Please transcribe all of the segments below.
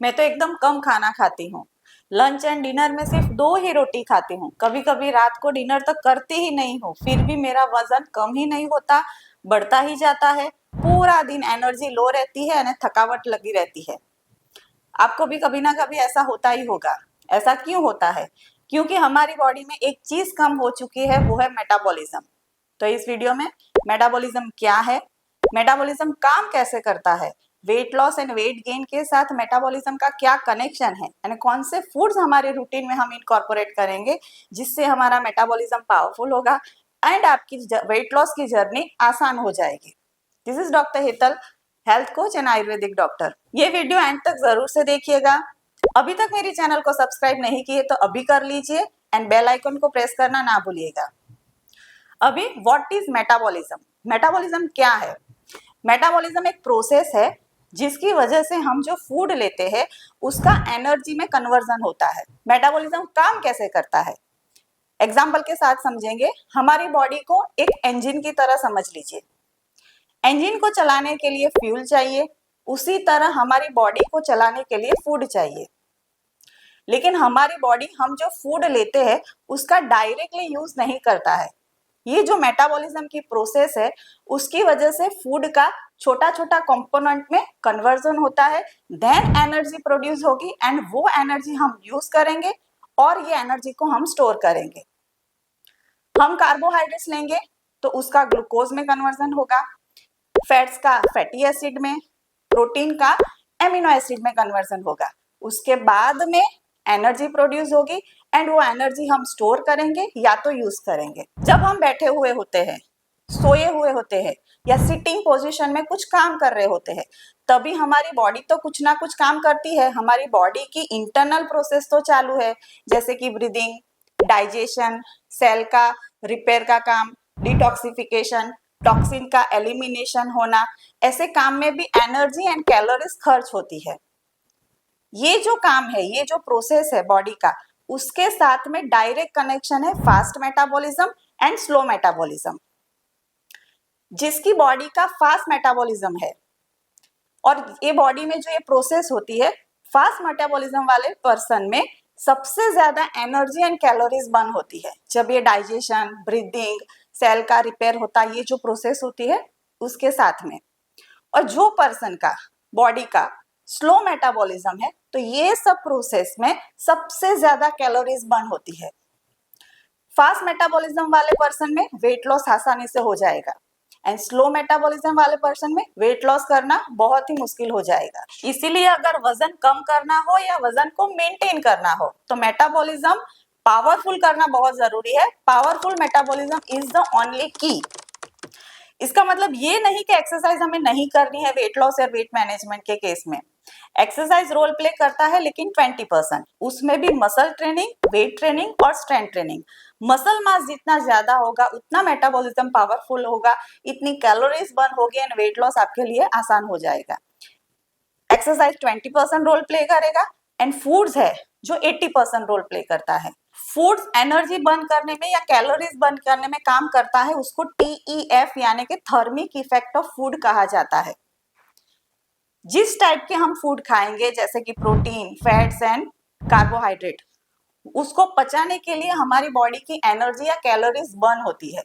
मैं तो एकदम कम खाना खाती हूँ। लंच एंड डिनर में सिर्फ 2 ही रोटी खाती हूँ। कभी कभी रात को डिनर तो करती ही नहीं हूँ, फिर भी मेरा वजन कम ही नहीं होता, बढ़ता ही जाता है। पूरा दिन एनर्जी लो रहती है, थकावट लगी रहती है। आपको भी कभी ना कभी ऐसा होता ही होगा। ऐसा क्यों होता है? क्योंकि हमारी बॉडी में एक चीज कम हो चुकी है, वो है मेटाबॉलिज्म। तो इस वीडियो में मेटाबॉलिज्म क्या है, मेटाबॉलिज्म काम कैसे करता है, weight loss and weight gain के साथ मेटाबॉलिज्म का क्या कनेक्शन है, यानी कौन से फूड्स हमारे रूटीन में हम इनकॉर्पोरेट करेंगे जिससे हमारा मेटाबॉलिज्म पावरफुल होगा एंड आपकी वेट लॉस की जर्नी आसान हो जाएगी। This is doctor Hital, health coach and Ayurvedic doctor. ये वीडियो एंड तक जरूर से देखिएगा। अभी तक मेरी चैनल को सब्सक्राइब नहीं किए तो अभी कर लीजिए एंड बेल आइकन को प्रेस करना ना भूलिएगा। अभी व्हाट इज मेटाबॉलिज्म? मेटाबॉलिज्म क्या है? मेटाबॉलिज्म एक प्रोसेस है जिसकी वजह से हम जो फूड लेते हैं उसका एनर्जी में कन्वर्जन होता है। मेटाबॉलिज्म काम कैसे करता है, एग्जाम्पल के साथ समझेंगे। हमारी बॉडी को एक इंजन की तरह समझ लीजिए। इंजन को चलाने के लिए फ्यूल चाहिए, उसी तरह हमारी बॉडी को चलाने के लिए फूड चाहिए। लेकिन हमारी बॉडी हम जो फूड लेते हैं उसका डायरेक्टली यूज नहीं करता है। ये जो मेटाबॉलिज्म की प्रोसेस है उसकी वजह से फूड का छोटा छोटा कंपोनेंट में कन्वर्जन होता है, देन एनर्जी प्रोड्यूस होगी एंड वो एनर्जी हम यूज करेंगे और ये एनर्जी को हम स्टोर करेंगे। हम कार्बोहाइड्रेट्स लेंगे तो उसका ग्लूकोज में कन्वर्जन होगा, फैट्स का फैटी एसिड में, प्रोटीन का एमिनो एसिड में कन्वर्जन होगा। उसके बाद में एनर्जी प्रोड्यूस होगी एंड वो एनर्जी हम स्टोर करेंगे या तो यूज करेंगे। जब हम बैठे हुए होते हैं, सोए हुए होते हैं या सिटिंग पोजीशन में कुछ काम कर रहे होते हैं, तभी हमारी बॉडी तो कुछ ना कुछ काम करती है। हमारी बॉडी की इंटरनल प्रोसेस तो चालू है, जैसे कि ब्रीदिंग, डाइजेशन, सेल का रिपेयर का काम, डिटॉक्सिफिकेशन, टॉक्सिन का एलिमिनेशन होना। ऐसे काम में भी एनर्जी एंड कैलोरीज खर्च होती है। ये जो काम है, ये जो प्रोसेस है बॉडी का, उसके साथ में डायरेक्ट कनेक्शन है fast metabolism and slow metabolism. जिसकी बॉडी का फास्ट मेटाबॉलिज्म है और ये बॉडी में जो ये प्रोसेस होती है, फास्ट मेटाबॉलिज्म वाले पर्सन में सबसे ज्यादा एनर्जी एंड कैलोरीज बर्न होती है जब ये डाइजेशन, ब्रीदिंग, सेल का रिपेयर होता है, ये जो प्रोसेस होती है उसके साथ में। और जो पर्सन का बॉडी का स्लो मेटाबॉलिज्म है तो ये सब प्रोसेस में सबसे ज्यादा कैलोरीज बर्न होती है। फास्ट मेटाबॉलिज्म वाले पर्सन में वेट लॉस आसानी से हो जाएगा एंड स्लो मेटाबॉलिज्म वाले पर्सन में वेट लॉस करना बहुत ही मुश्किल हो जाएगा। इसीलिए अगर वजन कम करना हो या वजन को मेंटेन करना हो तो मेटाबॉलिज्म पावरफुल करना बहुत जरूरी है। Powerful metabolism is the only की। इसका मतलब ये नहीं कि एक्सरसाइज हमें नहीं करनी है वेट लॉस या वेट मैनेजमेंट के केस में। एक्सरसाइज रोल प्ले करता है लेकिन 20%, उसमें भी मसल ट्रेनिंग, वेट ट्रेनिंग और स्ट्रेंथ ट्रेनिंग। मसल मास जितना ज्यादा होगा उतना मेटाबॉलिज्म पावरफुल होगा, इतनी कैलोरीज बर्न होगी एंड वेट लॉस आपके लिए आसान हो जाएगा। एक्सरसाइज 20% रोल प्ले करेगा एंड फूड्स है जो 80% रोल प्ले करता है। फूड्स एनर्जी बर्न करने में या कैलोरीज बर्न करने में काम करता है, उसको TEF यानी कि थर्मिक इफेक्ट ऑफ फूड कहा जाता है। जिस टाइप के हम फूड खाएंगे जैसे कि प्रोटीन, फैट्स एंड कार्बोहाइड्रेट, उसको पचाने के लिए हमारी बॉडी की एनर्जी या कैलोरीज बर्न होती है।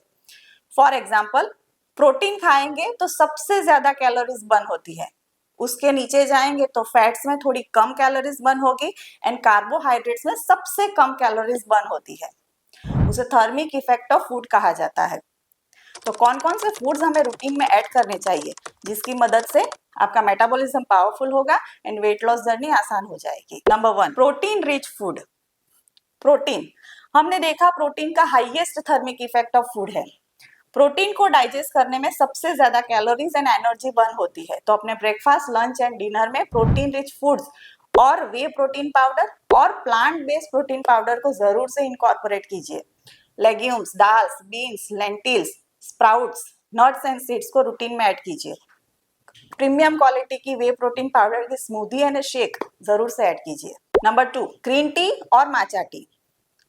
फॉर एग्जाम्पल, प्रोटीन खाएंगे तो सबसे ज्यादा कैलोरीज बर्न होती है, उसके नीचे जाएंगे तो फैट्स में थोड़ी कम कैलोरीज बर्न होगी एंड कार्बोहाइड्रेट्स में सबसे कम कैलोरीज बर्न होती है। उसे थर्मिक इफेक्ट ऑफ फूड कहा जाता है। तो कौन कौन से फूड्स हमें रूटीन में ऐड करने चाहिए जिसकी मदद से आपका मेटाबॉलिज्म पावरफुल होगा एंड वेट लॉस जर्नी आसान हो जाएगी। Number 1, protein rich food. Protein, हमने देखा प्रोटीन का highest thermic effect of food है। प्रोटीन को डाइजेस्ट करने में सबसे ज्यादा कैलोरीज एंड एनर्जी बर्न होती है। तो अपने ब्रेकफास्ट, लंच एंड डिनर में प्रोटीन रिच फूड्स और वे प्रोटीन पाउडर और प्लांट बेस्ड प्रोटीन पाउडर को जरूर से इनकॉर्पोरेट कीजिए। Legumes, dals, beans, lentils, sprouts, nuts and seeds को रूटीन में ऐड कीजिए। प्रीमियम क्वालिटी की वे प्रोटीन पाउडर की स्मूदी एंड शेक जरूर से ऐड कीजिए। नंबर 2, ग्रीन टी और माचा टी।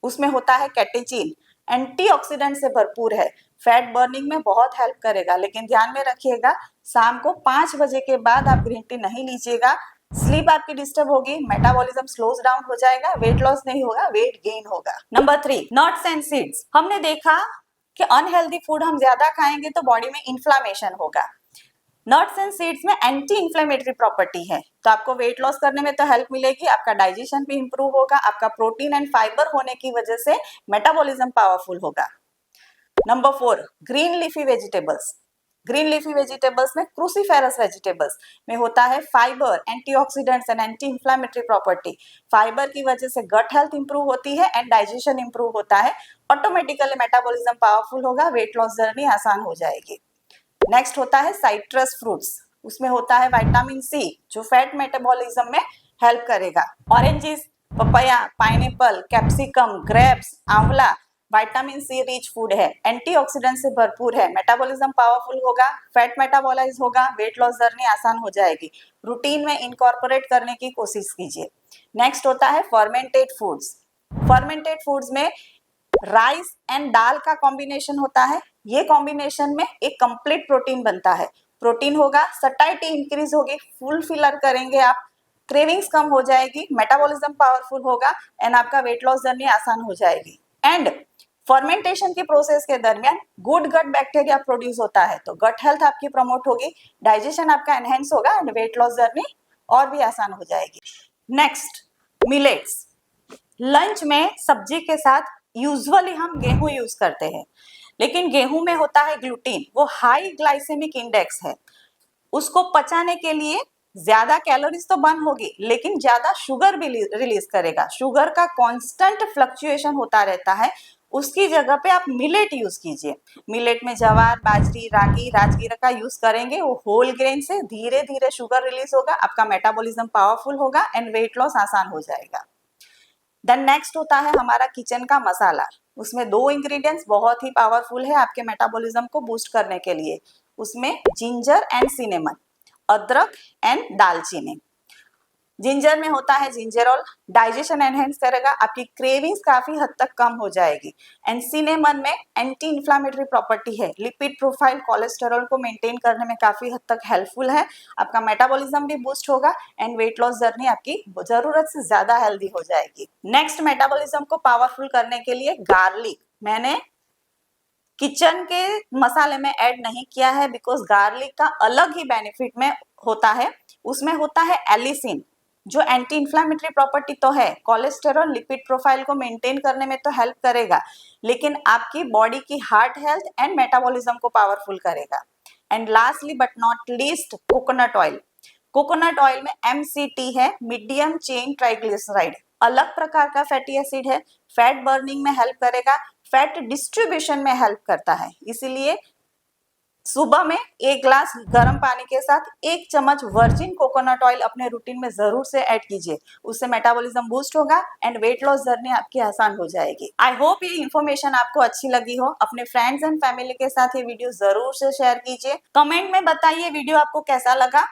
उसमें होता है कैटेचिन, एंटीऑक्सीडेंट से भरपूर है, फैट बर्निंग में बहुत हेल्प करेगा। लेकिन ध्यान में रखिएगा, शाम को 5 बजे के बाद आप ग्रीन टी नहीं लीजिएगा, स्लीप आपकी डिस्टर्ब होगी, मेटाबॉलिज्म स्लोज डाउन हो जाएगा, वेट लॉस नहीं होगा, वेट गेन होगा। Number 3, nuts and seeds. हमने देखा कि अनहेल्दी फूड हम ज्यादा खाएंगे तो बॉडी में इन्फ्लामेशन होगा। नट्स एंड सीड्स में एंटी इंफ्लेमेटरी प्रॉपर्टी है, तो आपको वेट लॉस करने में तो हेल्प मिलेगी, आपका डाइजेशन भी इंप्रूव होगा, आपका प्रोटीन एंड फाइबर होने की वजह से मेटाबॉलिज्म पावरफुल होगा। Number 4, green leafy vegetables. Green leafy vegetables में क्रूसीफेरस वेजिटेबल्स में होता है fibre, antioxidants and anti inflammatory property. Fibre की वजह से गट हेल्थ इंप्रूव होती है एंड डाइजेशन इंप्रूव होता है, ऑटोमेटिकली मेटाबॉलिज्म पावरफुल होगा, वेट लॉस जर्नी आसान हो जाएगी। नेक्स्ट होता है साइट्रस फ्रूट्स, उसमें होता है विटामिन सी जो फैट मेटाबॉलिज्म में हेल्प करेगा। Oranges, papaya, pineapple, capsicum, grapes, आंवला विटामिन सी रिच फूड है, एंटीऑक्सीडेंट से भरपूर है, मेटाबॉलिज्म पावरफुल होगा, फैट मेटाबॉलाइज होगा, वेट लॉस जर्नी आसान हो जाएगी। रूटीन में इनकॉर्पोरेट करने की कोशिश कीजिए। नेक्स्ट होता है फर्मेंटेड फूड्स। फर्मेंटेड फूड्स में राइस एंड दाल का कॉम्बिनेशन होता है, ये कॉम्बिनेशन में एक कंप्लीट प्रोटीन बनता है। प्रोटीन होगा, सटाइटी इंक्रीज होगी, फुल फिलर करेंगे आप, क्रेविंग्स कम हो जाएगी, मेटाबॉलिज्म पावरफुल होगा एंड आपका वेट लॉस जर्नी आसान हो जाएगी। एंड फर्मेंटेशन की प्रोसेस के दरमियान गुड गट बैक्टीरिया प्रोड्यूस होता है, तो गट हेल्थ आपकी प्रमोट होगी, डाइजेशन आपका एनहेंस होगा एंड वेट लॉस जर्नी और भी आसान हो जाएगी। Next, millets. लंच में सब्जी के साथ यूजुअली हम गेहूं यूज करते हैं, लेकिन गेहूं में होता है ग्लूटीन, वो हाई ग्लाइसेमिक इंडेक्स है, उसको पचाने के लिए ज्यादा कैलोरीज तो बर्न होगी लेकिन ज्यादा शुगर भी रिलीज करेगा। शुगर का कांस्टेंट फ्लक्चुएशन होता रहता है, उसकी जगह पे आप मिलेट यूज कीजिए। मिलेट में जवार, बाजरी, रागी, राजगीरा का यूज करेंगे, वो होल ग्रेन से धीरे धीरे शुगर रिलीज होगा, आपका मेटाबॉलिज्म पावरफुल होगा एंड वेट लॉस आसान हो जाएगा। देन नेक्स्ट होता है हमारा किचन का मसाला, उसमें 2 इंग्रेडिएंट्स बहुत ही पावरफुल है आपके मेटाबॉलिज्म को बूस्ट करने के लिए, उसमें जिंजर एंड सिनेमन, अदरक एंड दालचीनी। जिंजर में होता है जिंजरॉल, डाइजेशन एनहेंस करेगा, आपकी क्रेविंग्स काफी हद तक कम हो जाएगी। एंड सिनेमन में एंटी इंफ्लेमेटरी प्रॉपर्टी है, लिपिड प्रोफाइल, कोलेस्टेरॉल को मेंटेन करने में काफी हद तक हेल्पफुल है, आपका मेटाबॉलिज्म भी बूस्ट होगा एंड वेट लॉस जर्नी आपकी जरूरत से ज्यादा हेल्दी हो जाएगी। नेक्स्ट, मेटाबॉलिज्म को पावरफुल करने के लिए गार्लिक मैंने किचन के मसाले में ऐड नहीं किया है बिकॉज गार्लिक का अलग ही बेनिफिट में होता है, उसमें होता है एलिसिन जो एंटी इंफ्लेमेटरी प्रॉपर्टी तो है, कोलेस्टेरॉल लिपिड प्रोफाइल को मेंटेन करने में तो हेल्प करेगा, लेकिन आपकी बॉडी की हार्ट हेल्थ एंड मेटाबॉलिज्म को पावरफुल करेगा। And lastly but not least, coconut oil. Coconut oil में MCT है, मीडियम चेन ट्राइग्लिसराइड, अलग प्रकार का फैटी एसिड है, फैट बर्निंग में हेल्प करेगा, फैट डिस्ट्रीब्यूशन में हेल्प करता है, इसीलिए सुबह में 1 ग्लास गर्म पानी के साथ 1 चम्मच वर्जिन कोकोनट ऑयल अपने रूटीन में जरूर से ऐड कीजिए, उससे मेटाबॉलिज्म बूस्ट होगा एंड वेट लॉस जर्नी आपकी आसान हो जाएगी। आई होप ये इन्फॉर्मेशन आपको अच्छी लगी हो, अपने फ्रेंड्स एंड फैमिली के साथ ये वीडियो जरूर से शेयर कीजिए, कमेंट में बताइए वीडियो आपको कैसा लगा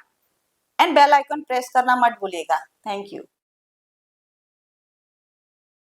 एंड बेल आइकन प्रेस करना मत भूलिएगा। Thank you.